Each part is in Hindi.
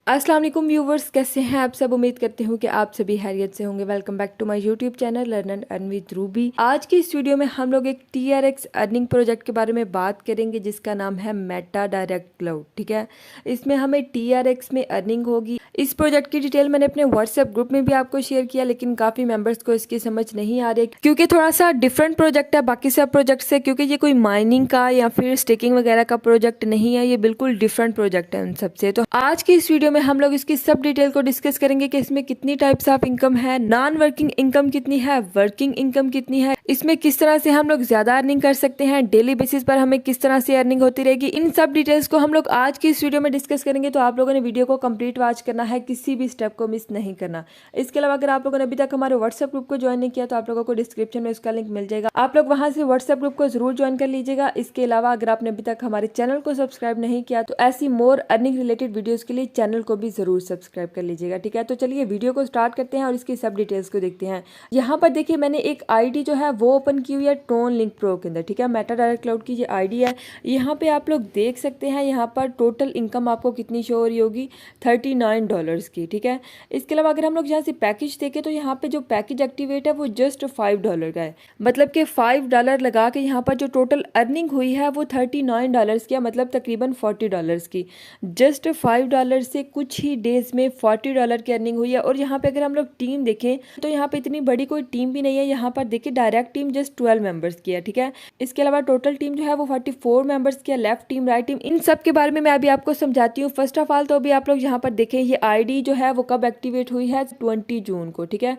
अस्सलाम वालेकुम व्यूवर्स, कैसे हैं आप सब। उम्मीद करती हूँ कि आप सभी खैरियत से होंगे। Welcome back to my YouTube channel learn and earn with Ruby. आज की इस वीडियो में हम लोग एक TRX अर्निंग प्रोजेक्ट के बारे में बात करेंगे जिसका नाम है मेटा डायरेक्ट क्लाउड। ठीक है, इसमें हमें TRX में अर्निंग होगी। इस प्रोजेक्ट की डिटेल मैंने अपने व्हाट्सएप ग्रुप में भी आपको शेयर किया, लेकिन काफ़ी मेंबर्स को इसकी समझ नहीं आ रही क्योंकि थोड़ा सा डिफरेंट प्रोजेक्ट है बाकी सब प्रोजेक्ट से। क्योंकि ये कोई माइनिंग का या फिर स्टेकिंग वगैरह का प्रोजेक्ट नहीं है, ये बिल्कुल डिफरेंट प्रोजेक्ट है उन सबसे। तो आज की इस वीडियो में हम लोग इसकी सब डिटेल को डिस्कस करेंगे कि इसमें कितनी टाइप्स ऑफ इनकम है, नॉन वर्किंग इनकम कितनी है, वर्किंग इनकम कितनी है, इसमें किस तरह से हम लोग ज्यादा अर्निंग कर सकते हैं, डेली बेसिस पर हमें किस तरह से अर्निंग होती रहेगी। इन सब डिटेल्स को हम लोग आज की इस वीडियो में डिस्कस करेंगे। तो आप लोगों ने वीडियो को कंप्लीट वॉच करना है, किसी भी स्टेप को मिस नहीं करना। इसके अलावा अगर आप लोगों ने अभी तक हमारे व्हाट्सएप ग्रुप को ज्वाइन नहीं किया तो आप लोगों को डिस्क्रिप्शन में उसका लिंक मिल जाएगा, आप लोग वहां से व्हाट्सएप ग्रुप को जरूर ज्वाइन कर लीजिएगा। इसके अलावा अगर आपने अभी तक हमारे चैनल को सब्सक्राइब नहीं किया तो ऐसी मोर अर्निंग रिलेटेड वीडियोस के लिए चैनल को भी जरूर सब्सक्राइब कर लीजिएगा। ठीक है, तो चलिए वीडियो को स्टार्ट करते हैं और इसकी सब डिटेल्स को देखते हैं। यहाँ पर देखिए मैंने एक आईडी जो है वो ओपन की हुई है ट्रोन लिंक प्रो के अंदर। ठीक है, मेटा डायरेक्ट क्लाउड की ये आईडी है। यहाँ पे आप लोग देख सकते हैं यहाँ पर टोटल इनकम आपको कितनी शो हो रही होगी, $39 की। ठीक है, इसके अलावा अगर हम लोग यहाँ से पैकेज देखें तो यहाँ पे जो पैकेज एक्टिवेट है वो जस्ट $5 का है। मतलब कि $5 लगा के यहाँ पर जो टोटल अर्निंग हुई है वो $39 की है, मतलब तकरीबन $40 की। जस्ट $5 से कुछ ही डेज में $40 की अर्निंग हुई है। और यहाँ पे अगर हम लोग टीम देखें तो यहाँ पे इतनी बड़ी कोई टीम भी नहीं है। यहाँ पर देखिए डायरेक्ट टीम जस्ट 12 मेंबर्स की है। ठीक है, इसके अलावा टोटल टीम जो है वो 44 मेंबर्स की है। लेफ्ट टीम, राइट टीम, इन सब के बारे में मैं अभी आपको समझाती हूँ। फर्स्ट ऑफ ऑल तो अभी आप लोग यहाँ पर देखें ये आईडी जो है वो कब एक्टिवेट हुई है, 20 जून को। ठीक है,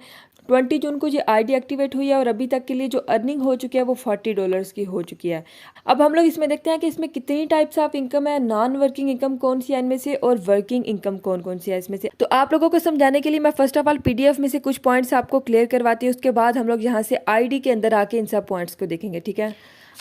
20 जून को ये आईडी एक्टिवेट हुई है और अभी तक के लिए जो अर्निंग हो चुकी है वो $40 की हो चुकी है। अब हम लोग इसमें देखते हैं कि इसमें कितनी टाइप्स ऑफ इनकम है, नॉन वर्किंग इनकम कौन सी है इनमें से, और वर्किंग इनकम कौन कौन सी है इसमें से। तो आप लोगों को समझाने के लिए मैं फर्स्ट ऑफ ऑल PDF में से कुछ पॉइंट्स आपको क्लियर करवाती हूँ, उसके बाद हम लोग यहाँ से आईडी के अंदर आके इन सब पॉइंट्स को देखेंगे। ठीक है,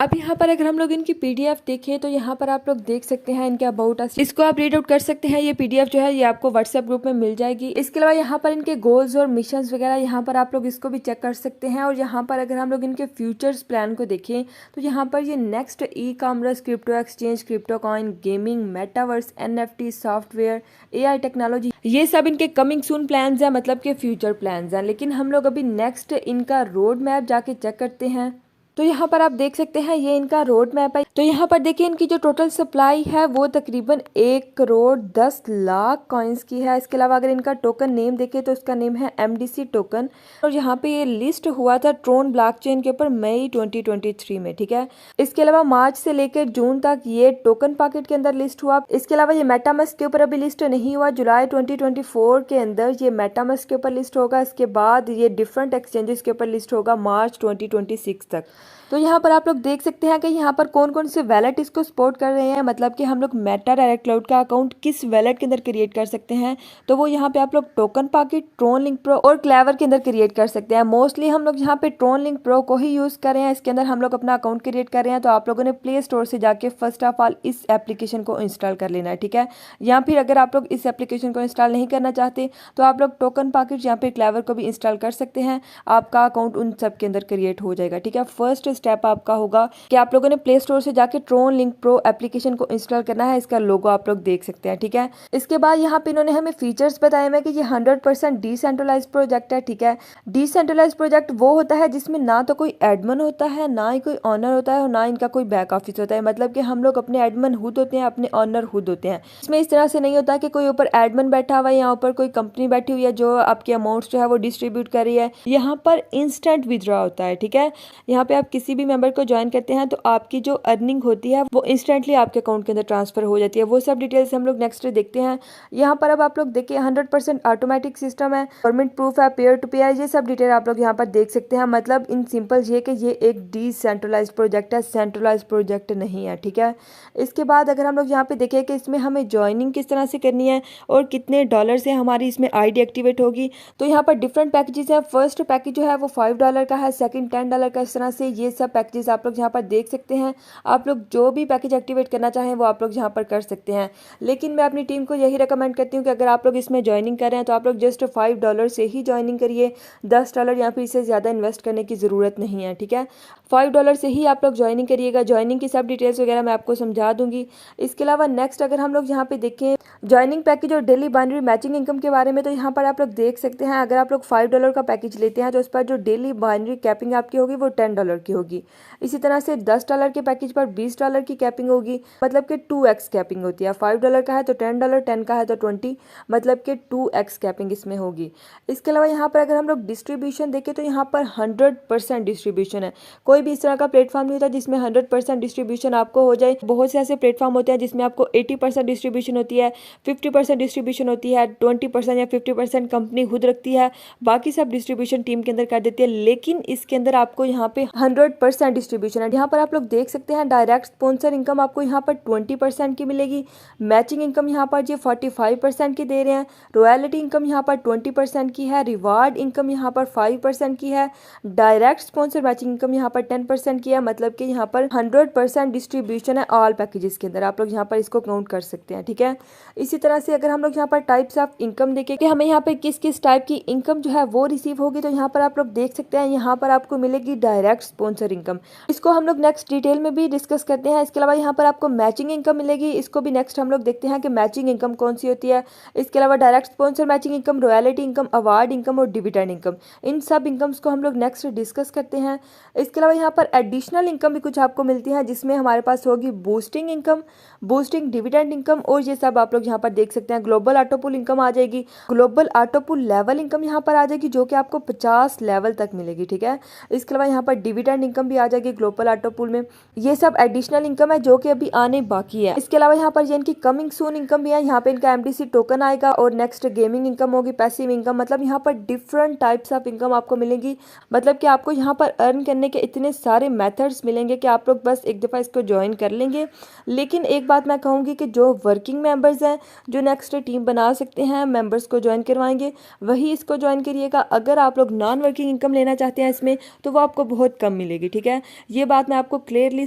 अब यहाँ पर अगर हम लोग इनकी PDF देखें तो यहाँ पर आप लोग देख सकते हैं इनके अबाउट अस, इसको आप रीड आउट कर सकते हैं। ये PDF जो है ये आपको व्हाट्सएप ग्रुप में मिल जाएगी। इसके अलावा यहाँ पर इनके गोल्स और मिशंस वगैरह यहाँ पर आप लोग इसको भी चेक कर सकते हैं। और यहाँ पर अगर हम लोग इनके फ्यूचर्स प्लान को देखें तो यहाँ पर ये next e-commerce, crypto exchange, crypto coin, gaming, metaverse, NFT, software, AI technology, ये सब इनके कमिंग सून प्लान्स हैं, मतलब के फ्यूचर प्लान्स हैं। लेकिन हम लोग अभी नेक्स्ट इनका रोड मैप जाके चेक करते हैं। तो यहाँ पर आप देख सकते हैं ये इनका रोड मैप है। तो यहाँ पर देखिए इनकी जो टोटल सप्लाई है वो तकरीबन 1,10,00,000 कॉइन्स की है। इसके अलावा अगर इनका टोकन नेम देखें तो उसका नेम है MDC टोकन। और यहाँ पे ये लिस्ट हुआ था ट्रोन ब्लॉकचेन के ऊपर मई 2023 में। ठीक है, इसके अलावा मार्च से लेकर जून तक ये टोकन पॉकेट के अंदर लिस्ट हुआ। इसके अलावा ये मेटामास्क के ऊपर अभी लिस्ट नहीं हुआ, जुलाई 2024 के अंदर ये मेटामास्क के ऊपर लिस्ट होगा। इसके बाद ये डिफरेंट एक्सचेंजेस के ऊपर लिस्ट होगा मार्च 2026 तक। तो यहाँ पर आप लोग देख सकते हैं कि यहाँ पर कौन कौन से वैलेट इसको सपोर्ट कर रहे हैं, मतलब कि हम लोग मेटा डायरेक्ट क्लाउड का अकाउंट किस वैलेट के अंदर क्रिएट कर सकते हैं। तो वो यहाँ पे आप लोग token pocket, Tron link pro और क्लेवर के अंदर क्रिएट कर सकते हैं। मोस्टली हम लोग यहाँ पे ट्रोन लिंक प्रो को ही यूज़ कर रहे हैं, इसके अंदर हम लोग अपना अकाउंट क्रिएट कर रहे हैं। तो आप लोगों ने प्ले स्टोर से जाके फर्स्ट ऑफ ऑल इस एप्लीकेशन को इंस्टॉल कर लेना है। ठीक है, या फिर अगर आप लोग इस एप्लीकेशन को इंस्टॉल नहीं करना चाहते तो आप लोग टोकन पॉकेट या फिर क्लेवर को भी इंस्टॉल कर सकते हैं। आपका अकाउंट उन सब के अंदर क्रिएट हो जाएगा। ठीक है, फर्स्ट स्टेप आपका होगा कि आप लोगों ने प्ले स्टोर से जाके ट्रोन लिंक प्रो एप्लीकेशन को इंस्टॉल करना है। इसका लोगो आप लोग देख सकते हैं। ठीक है, इसके बाद यहाँ पे इन्होंने हमें फीचर्स बताए हैं कि ये 100% डिसेंट्रलाइज प्रोजेक्ट है। ठीक है, डिसेंट्रलाइज प्रोजेक्ट वो होता है जिसमें ना तो कोई एडमिन होता है, ना ही कोई ऑनर होता है और ना इनका कोई बैक ऑफिस होता है। मतलब कि हम लोग अपने एडमिन खुद होते हैं, अपने ऑनर खुद होते हैं। इसमें इस तरह से नहीं होता कि कोई ऊपर एडमिन बैठा हुआ है, यहाँ ऊपर कोई कंपनी बैठी हुई है जो आपके अमाउंट्स जो है वो डिस्ट्रीब्यूट कर रही है। यहाँ पर इंस्टेंट विड्रॉ होता है। ठीक है, यहाँ पे आप किसी भी मेंबर को ज्वाइन करते हैं तो आपकी जो अर्निंग होती है वो इंस्टेंटली आपके अकाउंट के अंदर ट्रांसफर हो जाती है। वो सब डिटेल्स हम लोग नेक्स्ट देखते हैं। यहाँ पर अब आप लोग देखिए 100% ऑटोमेटिक सिस्टम है, गवर्नमेंट प्रूफ है, पेयर टू पेयर, ये सब डिटेल आप लोग यहाँ पर देख सकते हैं। मतलब इन सिंपल ये कि ये एक डिसेंट्रलाइज्ड प्रोजेक्ट है, सेंट्रलाइज्ड प्रोजेक्ट नहीं है। ठीक है, इसके बाद अगर हम लोग यहाँ पे देखें कि इसमें हमें ज्वाइनिंग किस तरह से करनी है और कितने डॉलर से हमारी इसमें आईडी एक्टिवेट होगी, तो यहाँ पर डिफरेंट पैकेजेस हैं। फर्स्ट पैकेज जो है वो $5 का है, सेकंड $10 का, इस तरह से ये सब पैकेजेस आप लोग यहाँ पर देख सकते हैं। आप लोग जो भी पैकेज एक्टिवेट करना चाहें वो आप लोग यहाँ पर कर सकते हैं। लेकिन मैं अपनी टीम को यही रिकमेंड करती हूँ कि अगर आप लोग इसमें ज्वाइनिंग कर रहे हैं तो आप लोग जस्ट $5 से ही ज्वाइनिंग करिए, $10 या फिर इससे ज़्यादा इन्वेस्ट करने की ज़रूरत नहीं है। ठीक है, $5 से ही आप लोग ज्वाइनिंग करिएगा। ज्वाइनिंग की सब डिटेल्स वगैरह मैं आपको समझा दूंगी। इसके अलावा नेक्स्ट अगर हम लोग यहाँ पे देखें ज्वाइनिंग पैकेज और डेली बाइनरी मैचिंग इनकम के बारे में, तो यहाँ पर आप लोग देख सकते हैं अगर आप लोग $5 का पैकेज लेते हैं तो उस पर जो डेली बाइनरी कैपिंग आपकी होगी वो $10 की होगी। इसी तरह से $10 के पैकेज पर $20 की कैपिंग होगी, मतलब कि 2x कैपिंग होती है। $5 का है तो $10, 10 का है तो 20, मतलब कि 2x कैपिंग इसमें होगी। इसके अलावा यहाँ पर अगर हम लोग डिस्ट्रीब्यूशन देखें तो यहाँ पर 100% डिस्ट्रीब्यूशन है। कोई भी इस तरह का प्लेटफॉर्म नहीं होता जिसमें 100% डिस्ट्रीब्यूशन आपको हो जाए। बहुत से ऐसे प्लेटफॉर्म होते हैं जिसमें आपको 80% डिस्ट्रीब्यूशन होती है, 50% डिस्ट्रीब्यूशन होती है, 20% या 50% कंपनी खुद रखती है, बाकी सब डिस्ट्रीब्यूशन टीम के अंदर कर देती है। लेकिन इसके अंदर आपको यहाँ पे 100% डिस्ट्रीब्यूशन है। यहाँ पर आप लोग देख सकते हैं डायरेक्ट स्पॉन्सर इनकम आपको यहाँ पर 20% की मिलेगी, मैचिंग इनकम यहाँ पर ये 45% की दे रहे हैं, रॉयल्टी इनकम यहाँ पर 20% की है, रिवार्ड इनकम यहाँ पर 5% की है, डायरेक्ट स्पॉन्सर मैचिंग इनकम यहाँ पर 10% की है, मतलब कि यहाँ पर 100% डिस्ट्रीब्यूशन है ऑल पैकेजेस के अंदर। आप लोग यहाँ पर इसको काउंट कर सकते हैं, ठीक है। इसी तरह से अगर हम लोग यहाँ पर टाइप्स ऑफ इनकम देखें कि हमें यहाँ पे किस किस टाइप की इनकम जो है वो रिसीव होगी, तो यहाँ पर आप लोग देख सकते हैं यहाँ पर आपको मिलेगी डायरेक्ट स्पॉन्सर इनकम। इसको हम लोग नेक्स्ट डिटेल में भी डिस्कस करते हैं। इसके अलावा यहाँ पर आपको मैचिंग इनकम मिलेगी, इसको भी नेक्स्ट हम लोग देखते हैं कि मैचिंग इनकम कौन सी होती है। इसके अलावा direct sponsor matching income, royalty income, award income और डिविडेंड इनकम, इन सब इनकम्स को हम लोग नेक्स्ट डिस्कस करते हैं। इसके अलावा यहाँ पर एडिशनल इनकम भी कुछ आपको मिलती है जिसमें हमारे पास होगी boosting income, boosting dividend income, और ये सब आप लोग यहाँ पर देख सकते हैं। ग्लोबल ऑटोपुल इनकम आ जाएगी, ग्लोबल ऑटोपुल लेवल इनकम यहाँ पर आ जाएगी जो कि आपको 50 लेवल तक मिलेगी, ठीक है। इसके अलावा यहाँ पर डिविडेंड इनकम भी आ जाएगी ग्लोबल ऑटोपुल में। ये सब एडिशनल इनकम है जो कि अभी आने बाकी है। इसके अलावा यहाँ पर ये इनकी कमिंग सून इनकम भी है, यहाँ पे इनका एमडीसी टोकन आएगा, और नेक्स्ट गेमिंग इनकम होगी, पैसिव इनकम, मतलब यहाँ पर डिफरेंट टाइप्स ऑफ इनकम आपको मिलेंगी। मतलब कि आपको यहाँ पर अर्न करने के इतने सारे मेथड्स मिलेंगे कि आप लोग बस एक दफ़ा इसको ज्वाइन कर लेंगे। लेकिन एक बात मैं कहूँगी कि जो वर्किंग मेंबर्स हैं, जो नेक्स्ट टीम बना सकते हैं, मेंबर्स को ज्वाइन करवाएंगे, वही इसको ज्वाइन करिएगा। अगर आप लोग नॉन वर्किंग इनकम लेना चाहते हैं इसमें तो वो आपको बहुत कम मिलेगी, ठीक है। ये बात मैं आपको क्लियरली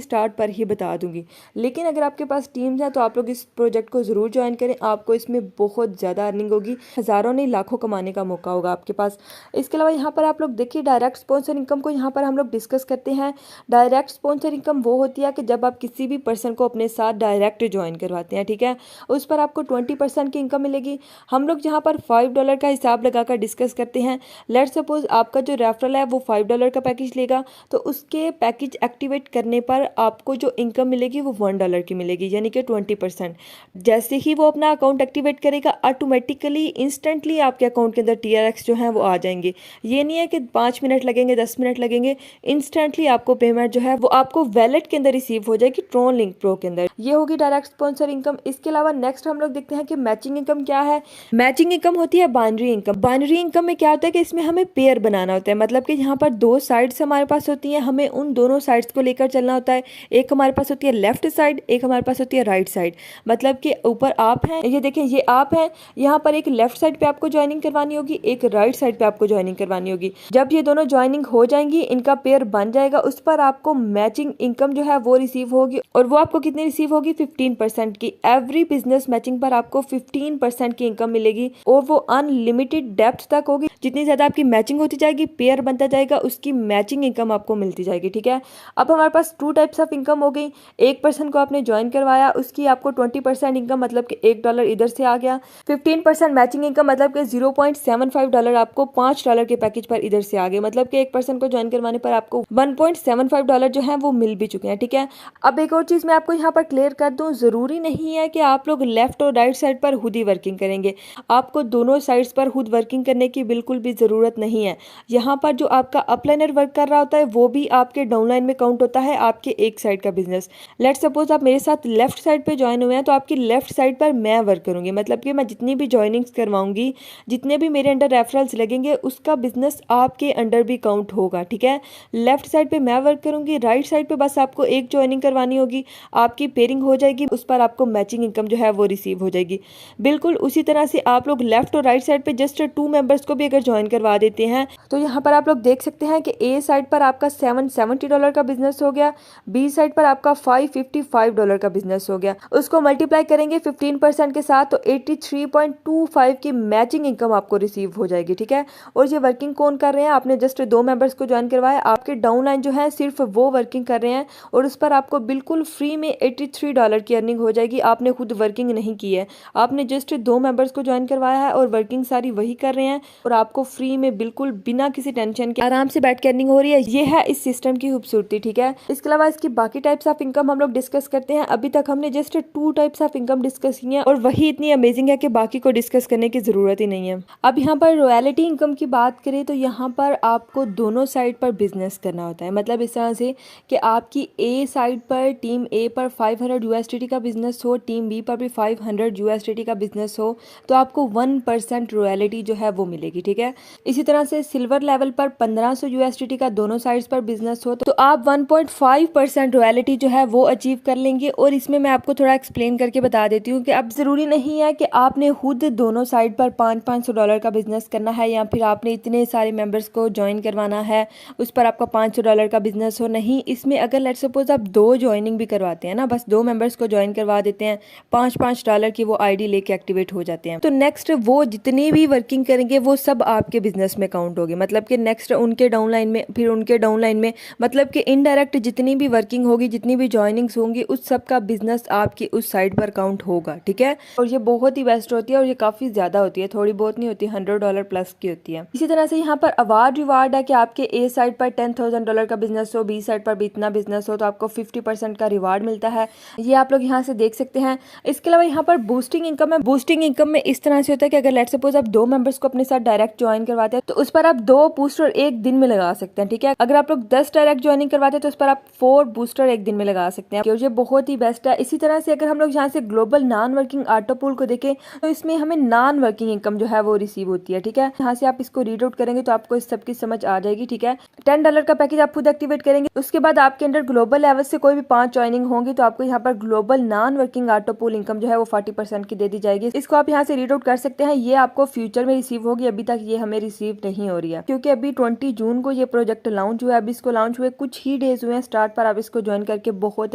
स्टार्ट पर ही बता दूंगी। लेकिन अगर आपके पास टीम्स हैं तो आप लोग इस प्रोजेक्ट को ज़रूर ज्वाइन करें, आपको इसमें बहुत ज़्यादा अर्निंग होगी, हज़ारों नहीं लाखों कमाने का मौका होगा आपके पास। इसके अलावा यहाँ पर आप लोग देखिए डायरेक्ट स्पॉन्सर इनकम को यहाँ पर हम लोग डिस्कस करते हैं। डायरेक्ट स्पॉन्सर इनकम वो होती है कि जब आप किसी भी पर्सन को अपने साथ डायरेक्ट ज्वाइन करवाते हैं, ठीक है, उस पर आपको 20% की इनकम मिलेगी। हम लोग यहाँ पर $5 का हिसाब लगाकर डिस्कस करते हैं। लेट सपोज आपका जो रेफरल है वो $5 का पैकेज लेगा, तो उसके पैकेज एक्टिवेट करने पर आपको जो इनकम मिलेगी वो $1 की मिलेगी, यानी कि 20%। जैसे ही वो अपना अकाउंट एक्टिवेट करेगा ऑटोमेटिकली इंस्टेंटली आपके अकाउंट के अंदर TRX जो है वो आ जाएंगे। ये नहीं है कि 5 मिनट लगेंगे, 10 मिनट लगेंगे, इंस्टेंटली आपको पेमेंट जो है वो आपको वैलेट के अंदर रिसीव हो जाएगी, ट्रोन लिंक प्रो के अंदर। ये होगी डायरेक्ट स्पॉन्सर इनकम। इसके अलावा नेक्स्ट हम लोग देखते हैं कि मैचिंग इनकम क्या है। मैचिंग इनकम होती है बाइनरी इनकम। बाइनरी इनकम में क्या होता है कि इसमें हमें पेयर बनाना होता है, मतलब कि यहाँ पर 2 साइड्स हमारे पास होती हैं, हमें उन दोनों साइड्स को लेकर चलना होता है। एक हमारे पास होती है लेफ्ट साइड, एक हमारे पास होती है राइट साइड। मतलब कि ऊपर आप हैं, ये देखें ये आप हैं, यहाँ पर एक लेफ्ट साइड पे आपको ज्वाइनिंग करवानी होगी, एक राइट साइड पे आपको ज्वाइनिंग करवानी होगी। जब ये दोनों ज्वाइनिंग हो जाएंगी, इनका पेयर बन जाएगा, उस पर आपको मैचिंग इनकम जो है वो रिसीव होगी। और वो आपको कितनी रिसीव होगी? 15% की। एवरी बिजनेस मैचिंग पर आपको 15% की इनकम मिलेगी, और वो अनलिमिटेड डेप्थ तक होगी। जितनी ज्यादा आपकी मैचिंग होती जाएगी, पेयर बनता जाएगा, उसकी मैचिंग इनकम आपको मिलती जाएगी, ठीक है। अब हमारे पास 2 टाइप्स ऑफ इनकम हो गई। एक पर्सन को आपने ज्वाइन करवाया, उसकी आपको 20% इनकम, मतलब कि $1 इधर से आ गया। 15% मैचिंग इनकम, मतलब कि $0.75 आपको $5 के पैकेज पर इधर से आ गए, मतलब कि एक पर्सन को ज्वाइन करवाने पर आपको $1.75 जो है वो मिल भी चुके हैं, ठीक है। अब एक और चीज मैं आपको यहाँ पर क्लियर कर दूं, जरूरी नहीं है कि आप लोग लेफ्ट और राइट साइड पर खुद ही वर्किंग करेंगे। आपको दोनों साइड्स पर खुद वर्किंग करने की बिल्कुल भी जरूरत नहीं है। यहाँ पर जो आपका अपलाइनर वर्क कर रहा होता है वो भी आपके डाउनलाइन में काउंट होता है, आपके एक साइड का बिजनेस। लेट्स सपोज आप मेरे साथ लेफ्ट साइड पे ज्वाइन हुए हैं, तो आपकी लेफ्ट साइड पर मैं वर्क करूंगी, मतलब कि मैं जितनी भी ज्वाइनिंग्स करवाऊंगी, जितने भी मेरे अंडर रेफरल्स लगेंगे, उसका बिजनेस आपके अंडर भी काउंट होगा, ठीक है। लेफ्ट साइड पे मैं वर्क करूंगी, राइट साइड पे बस आपको एक ज्वाइनिंग करवानी होगी, आपकी पेयरिंग हो जाएगी, उस पर आपको मैचिंग इनकम जो है वो रिसीव हो जाएगी। बिल्कुल उसी तरह से आप लोग लेफ्ट और राइट साइड पे जस्ट 2 मेंबर्स को भी अगर ज्वाइन करवा देते हैं, तो यहाँ पर आप लोग देख सकते हैं कि ए साइड पर आपका $770 का बिजनेस हो गया, बी साइड पर आपका $555 का बिजनेस हो गया। उसको मल्टीप्लाई करेंगे 15% के साथ, तो 83.25 की मैचिंग इनकम आपको रिसीव हो जाएगी, ठीक है। और ये वर्किंग कौन कर रहे हैं? आपने जस्ट 2 मेंबर्स को ज्वाइन करवाया, आपके डाउन डाउनलाइन जो है सिर्फ वो वर्किंग कर रहे हैं और उस पर आपको बिल्कुल फ्री में $83 की अर्निंग हो जाएगी। आपने खुद वर्किंग नहीं की है, आपने जस्ट 2 मेंबर्स को ज्वाइन करवाया है और वर्किंग सारी वही कर रहे हैं और आपको फ्री में बिल्कुल बिना किसी टेंशन के आराम से बैठ के अर्निंग हो रही है। ये है इस सिस्टम की खूबसूरती, ठीक है। इसके अलावा इसकी बाकी टाइप्स ऑफ इनकम हम लोग डिस्कस करते हैं। अभी तक हमने just 2 types of income discuss की है और वही इतनी अमेजिंग है कि बाकी को डिस्कस करने की जरूरत ही नहीं है। अब यहाँ पर रॉयल्टी इनकम की बात करें तो यहाँ पर आपको दोनों साइड पर बिजनेस करना होता है। मतलब इस तरह से कि आपकी ए साइड पर टीम ए पर 500 USDT का बिजनेस हो, टीम बी पर भी 500 USDT का बिजनेस हो, तो आपको 1% रॉयल्टी जो है वो मिलेगी, ठीक है। इसी तरह से सिल्वर लेवल पर 1500 USDT का दोनों साइड्स पर बिजनेस हो तो आप 1.5% रॉयल्टी जो है वो अचीव कर लेंगे। और इसमें मैं आपको थोड़ा एक्सप्लेन करके बता देती हूँ कि अब ज़रूरी नहीं है कि आपने खुद दोनों साइड पर $500 का बिजनेस करना है या फिर आपने इतने सारे मेंबर्स को ज्वाइन करवाना है उस पर आपका $500 का बिजनेस हो। नहीं, इसमें अगर लेट्स सपोज आप 2 ज्वाइनिंग भी करवाते हैं ना, बस 2 मेंबर्स को ज्वाइन करवा देते हैं, $5 की वो आईडी लेके एक्टिवेट हो जाते हैं, तो नेक्स्ट वो जितनी भी वर्किंग करेंगे वो सब आपके बिजनेस में काउंट होगी। मतलब कि नेक्स्ट उनके डाउनलाइन में, फिर उनके डाउनलाइन में, मतलब कि इनडायरेक्ट जितनी भी वर्किंग होगी, जितनी भी ज्वाइनिंग्स होंगी, उस सब का बिजनेस आपकी उस साइड पर काउंट होगा, ठीक है। और ये बहुत ही बेस्ट होती है और ये काफी ज्यादा होती है, थोड़ी बहुत नहीं होती, $100 प्लस की होती है। इसी तरह से यहाँ पर अवार्ड रिवार्ड है कि आपके ए साइड पर $10,000 का बिजनेस हो, बी साइड पर भी इतना बिजनेस हो तो आपको 50% का रिवार्ड मिलता है। ये आप लोग यहाँ से देख सकते हैं। इसके अलावा यहाँ पर बूस्टिंग इनकम है। बूस्टिंग इनकम में इस तरह से होता है कि अगर लेट्स सपोज आप 2 मेंबर्स को अपने साथ डायरेक्ट ज्वाइन करवाते हैं तो उस पर आप 2 बूस्टर एक दिन में लगा सकते हैं, ठीक है। अगर आप लोग 10 डायरेक्ट ज्वाइनिंग करवाते हैं तो उस पर आप 4 बूस्टर एक दिन में लगा सकते हैं, ये बहुत ही बेस्ट है। इसी तरह से अगर हम लोग यहाँ से global non working auto pool को देखें तो इसमें हमें नॉन वर्किंग इनकम जो है वो रिसीव होती है, ठीक है। यहाँ से आप इसको रीड आउट करेंगे तो आपको इस सबकी समझ आ जाएगी, ठीक है। $10 का पैकेज आप खुद एक्टिवेट करेंगे, उसके बाद आपके अंडर ग्लोबल लेवल से कोई भी 5 ज्वाइनिंग होंगी तो आपको यहाँ पर global non working auto pool income जो है वो 40% की दे दी जाएगी। इसको आप यहाँ से रीड आउट कर सकते हैं। ये आपको फ्यूचर में रिसीव होगी, अभी तक ये हमें रिसीव नहीं हो रही है क्योंकि अभी 20 जून को ये प्रोजेक्ट लॉन्च हुआ है। अभी इसको लॉन्च हुए कुछ ही डेज हुए हैं स्टार्ट पर, आप इसको ज्वाइन करके बहुत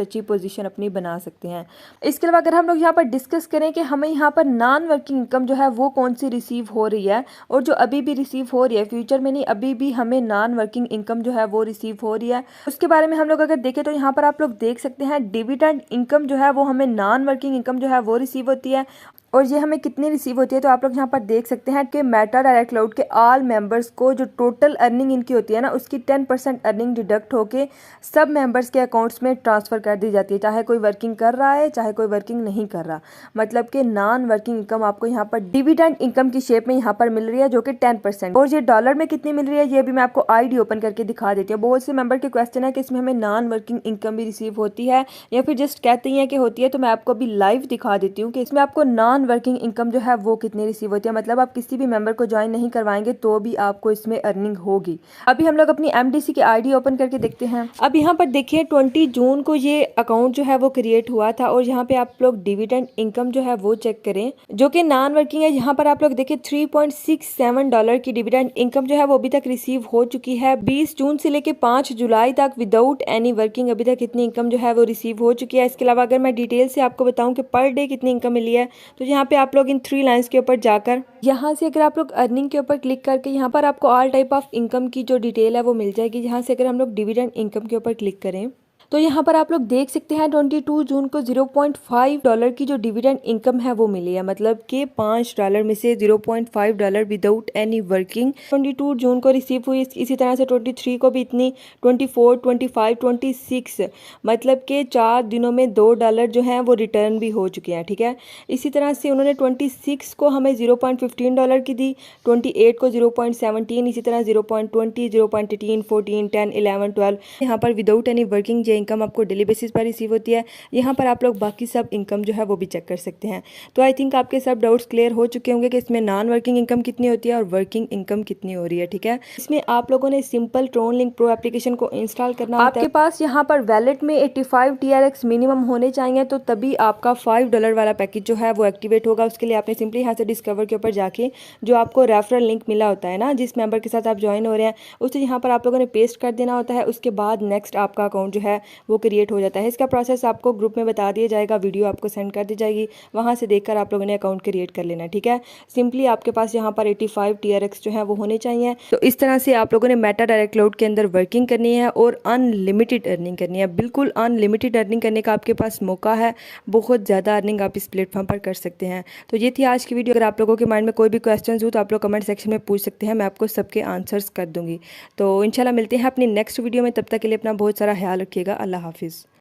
अच्छी पोजीशन अपनी बना सकते हैं। इसके अलावा अगर हम लोग यहाँ पर डिस्कस करें कि हमें यहाँ पर नॉन वर्किंग इनकम जो है वो कौन सी रिसीव हो रही है और जो अभी भी रिसीव हो रही है, फ्यूचर में नहीं अभी भी हमें नॉन वर्किंग इनकम जो है वो रिसीव हो रही है, उसके बारे में हम लोग अगर देखें तो यहाँ पर आप लोग देख सकते हैं डिविडेंड इनकम जो है वो हमें नॉन वर्किंग इनकम जो है वो रिसीव होती है। और ये हमें कितनी रिसीव होती है तो आप लोग यहाँ पर देख सकते हैं कि मेटा डायरेक्ट क्लाउड के ऑल मेंबर्स को जो टोटल अर्निंग इनकी होती है ना उसकी 10% अर्निंग डिडक्ट होके सब मेंबर्स के अकाउंट्स में ट्रांसफर कर दी जाती है, चाहे कोई वर्किंग कर रहा है चाहे कोई वर्किंग नहीं कर रहा। मतलब कि नॉन वर्किंग इनकम आपको यहाँ पर डिविडेंड इनकम की शेप में यहाँ पर मिल रही है जो कि 10%। और ये डॉलर में कितनी मिल रही है ये भी मैं आपको आईडी ओपन करके दिखा देती हूँ। बहुत से मेंबर के क्वेश्चन है कि इसमें हमें नॉन वर्किंग इनकम भी रिसीव होती है या फिर जस्ट कहते हैं कि होती है, तो मैं आपको अभी लाइव दिखा देती हूँ कि इसमें आपको नॉन वर्किंग इनकम है वो कितनी रिसीव होती है। मतलब आप किसी भी मेंबर को ज्वाइन नहीं करवाएंगे तो भी आपको इसमें अर्निंग होगी। अभी हम लोग अपनी एमडीसी की आईडी ओपन करके देखते हैं। अब यहाँ पर देखिए 20 जून को ये अकाउंट जो है वो क्रिएट हुआ था और यहाँ पे आप लोग डिविडेंड इनकम जो है वो चेक करें जो कि नॉन वर्किंग है। यहाँ पर आप लोग देखिए $3.67 की डिविडेंड इनकम जो है वो अभी तक रिसीव हो चुकी है। 20 जून से लेके 5 जुलाई तक विदाउट एनी वर्किंग अभी तक इतनी इनकम जो है वो रिसीव हो चुकी है। इसके अलावा अगर मैं डिटेल से आपको बताऊं कि पर डे कितनी इनकम मिली है तो यहाँ पे आप लोग इन 3 लाइंस के ऊपर जाकर यहाँ से अगर आप लोग अर्निंग के ऊपर क्लिक करके यहाँ पर आपको ऑल टाइप ऑफ इनकम की जो डिटेल है वो मिल जाएगी। यहाँ से अगर हम लोग डिविडेंड इनकम के ऊपर क्लिक करें तो यहाँ पर आप लोग देख सकते हैं 22 जून को $0.5 की जो डिविडेंड इनकम है वो मिली है। मतलब कि $5 में से $0.5 विदाउट एनी वर्किंग 22 जून को रिसीव हुई। इसी तरह से 23 को भी इतनी, 24, 25, 26 मतलब कि 4 दिनों में $2 जो हैं वो रिटर्न भी हो चुके हैं, ठीक है। इसी तरह से उन्होंने 26 को हमें $0.15 की दी, 28 को 0.17, इसी तरह 0.20, 0.18, 14, 10, 11, 12 यहाँ पर विदाउट एनी वर्किंग इनकम आपको डेली बेसिस पर रिसीव होती है। यहाँ पर आप लोग बाकी सब इनकम जो है वो भी चेक कर सकते हैं। तो आई थिंक आपके सब डाउट्स क्लियर हो चुके होंगे कि इसमें नॉन वर्किंग इनकम कितनी होती है और वर्किंग इनकम कितनी हो रही है, ठीक है। इसमें आप लोगों ने simple Tron link pro application को इंस्टॉल करना होता है। आपके पास यहाँ पर वैलेट में 85 TRX मिनिमम होने चाहिए तो तभी आपका $5 वाला पैकेज जो है वो एक्टिवेट होगा। उसके लिए आपने सिंपली यहाँ से डिस्कवर के ऊपर जाके जो आपको रेफरल लिंक मिला होता है ना, जिस मेंबर के साथ आप ज्वाइन हो रहे हैं, उसे यहाँ पर आप लोगों ने पेस्ट कर देना होता है। उसके बाद नेक्स्ट आपका अकाउंट जो है वो क्रिएट हो जाता है। इसका प्रोसेस आपको ग्रुप में बता दिया जाएगा, वीडियो आपको सेंड कर दी जाएगी, वहाँ से देखकर आप लोगों ने अकाउंट क्रिएट कर लेना। ठीक है, सिंपली आपके पास यहाँ पर 85 TRX जो है वो होने चाहिए। तो इस तरह से आप लोगों ने मेटा डायरेक्ट क्लाउड के अंदर वर्किंग करनी है और अनलिमिटेड अर्निंग करनी है। बिल्कुल अनलिमिटेड अर्निंग करने का आपके पास मौका है, बहुत ज़्यादा अर्निंग आप इस प्लेटफॉर्म पर कर सकते हैं। तो ये थी आज की वीडियो। अगर आप लोगों के माइंड में कोई भी क्वेश्चन हो तो आप लोग कमेंट सेक्शन में पूछ सकते हैं, मैं आपको सबके आंसर्स कर दूंगी। तो इंशाल्लाह मिलते हैं अपनी नेक्स्ट वीडियो में, तब तक के लिए अपना बहुत सारा ख्याल रखिएगा। अल्लाह हाफिज़।